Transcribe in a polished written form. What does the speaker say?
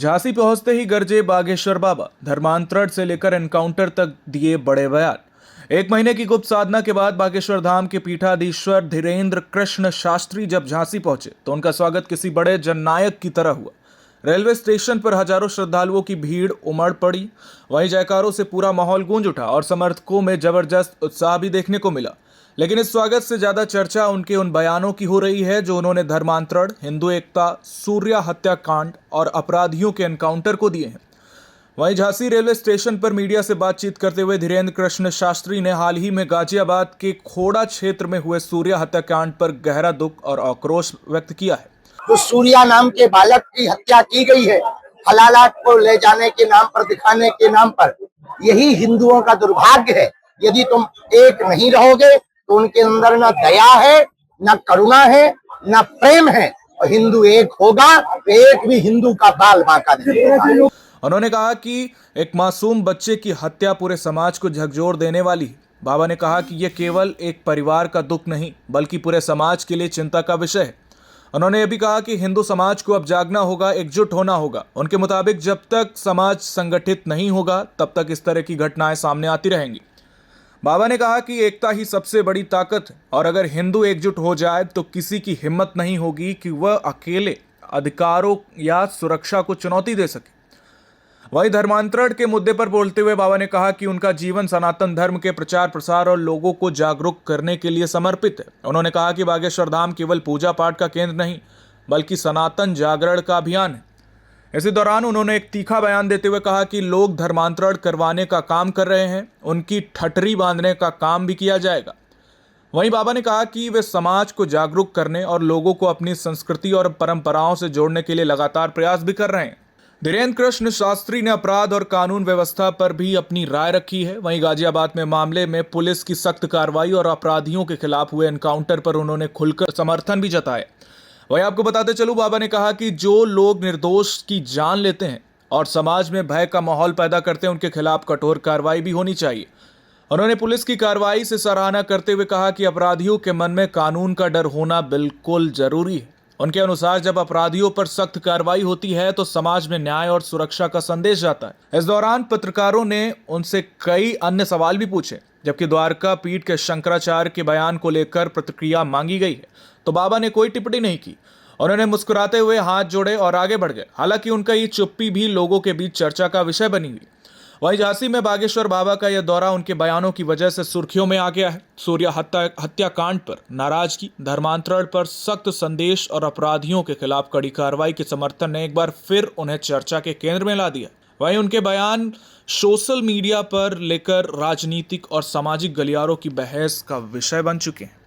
झांसी पहुंचते ही गरजे बागेश्वर बाबा। धर्मांतरण से लेकर एनकाउंटर तक दिए बड़े बयान। एक महीने की गुप्त साधना के बाद बागेश्वर धाम के पीठाधीश्वर धीरेन्द्र कृष्ण शास्त्री जब झांसी पहुंचे तो उनका स्वागत किसी बड़े जननायक की तरह हुआ। रेलवे स्टेशन पर हजारों श्रद्धालुओं की भीड़ उमड़ पड़ी। वहीं जयकारों से पूरा माहौल गूंज उठा और समर्थकों में जबरदस्त उत्साह भी देखने को मिला। लेकिन इस स्वागत से ज्यादा चर्चा उनके उन बयानों की हो रही है जो उन्होंने धर्मांतरण, हिंदू एकता, सूर्या हत्याकांड और अपराधियों के एनकाउंटर को दिए हैं। वहीं झांसी रेलवे स्टेशन पर मीडिया से बातचीत करते हुए धीरेन्द्र कृष्ण शास्त्री ने हाल ही में गाजियाबाद के खोड़ा क्षेत्र में हुए सूर्या हत्याकांड पर गहरा दुख और आक्रोश व्यक्त किया है। तो सूर्या नाम के बालक की हत्या की गई है, हलालात को ले जाने के नाम पर, दिखाने के नाम पर। यही हिंदुओं का दुर्भाग्य है। यदि तुम एक नहीं रहोगे तो उनके अंदर न दया है, न करुणा है, न प्रेम है। और हिंदू एक होगा तो एक भी हिंदू का बाल बांका नहीं होगा। उन्होंने कहा कि एक मासूम बच्चे की हत्या पूरे समाज को झकझोर देने वाली है। बाबा ने कहा कि यह केवल एक परिवार का दुख नहीं बल्कि पूरे समाज के लिए चिंता का विषय है। उन्होंने यह भी कहा कि हिंदू समाज को अब जागना होगा, एकजुट होना होगा। उनके मुताबिक जब तक समाज संगठित नहीं होगा तब तक इस तरह की घटनाएं सामने आती रहेंगी। बाबा ने कहा कि एकता ही सबसे बड़ी ताकत है और अगर हिंदू एकजुट हो जाए तो किसी की हिम्मत नहीं होगी कि वह अकेले अधिकारों या सुरक्षा को चुनौती दे सके। वहीं धर्मांतरण के मुद्दे पर बोलते हुए बाबा ने कहा कि उनका जीवन सनातन धर्म के प्रचार प्रसार और लोगों को जागरूक करने के लिए समर्पित है। उन्होंने कहा कि बागेश्वर धाम केवल पूजा पाठ का केंद्र नहीं बल्कि सनातन जागरण का अभियान है। इसी दौरान उन्होंने एक तीखा बयान देते हुए कहा कि लोग धर्मांतरण करवाने का काम कर रहे हैं, उनकी ठठरी बांधने का काम भी किया जाएगा। वहीं बाबा ने कहा कि वे समाज को जागरूक करने और लोगों को अपनी संस्कृति और परंपराओं से जोड़ने के लिए लगातार प्रयास भी कर रहे हैं। धीरेन्द्र कृष्ण शास्त्री ने अपराध और कानून व्यवस्था पर भी अपनी राय रखी है। वहीं गाजियाबाद में मामले में पुलिस की सख्त कार्रवाई और अपराधियों के खिलाफ हुए एनकाउंटर पर उन्होंने खुलकर समर्थन भी जताया। वहीं आपको बताते चलूं, बाबा ने कहा कि जो लोग निर्दोष की जान लेते हैं और समाज में भय का माहौल पैदा करते हैं उनके खिलाफ कठोर कार्रवाई भी होनी चाहिए। उन्होंने पुलिस की कार्रवाई से सराहना करते हुए कहा कि अपराधियों के मन में कानून का डर होना बिल्कुल जरूरी है। उनके अनुसार जब अपराधियों पर सख्त कार्रवाई होती है तो समाज में न्याय और सुरक्षा का संदेश जाता है। इस दौरान पत्रकारों ने उनसे कई अन्य सवाल भी पूछे, जबकि द्वारका पीठ के शंकराचार्य के बयान को लेकर प्रतिक्रिया मांगी गई है तो बाबा ने कोई टिप्पणी नहीं की। उन्होंने मुस्कुराते हुए हाथ जोड़े और आगे बढ़ गए। हालांकि उनका ये चुप्पी भी लोगों के बीच चर्चा का विषय बनी हुई। वहीं झांसी में बागेश्वर बाबा का यह दौरा उनके बयानों की वजह से सुर्खियों में आ गया है। सूर्या हत्याकांड पर नाराजगी, धर्मांतरण पर सख्त संदेश और अपराधियों के खिलाफ कड़ी कार्रवाई के समर्थन ने एक बार फिर उन्हें चर्चा के केंद्र में ला दिया। वहीं उनके बयान सोशल मीडिया पर लेकर राजनीतिक और सामाजिक गलियारों की बहस का विषय बन चुके हैं।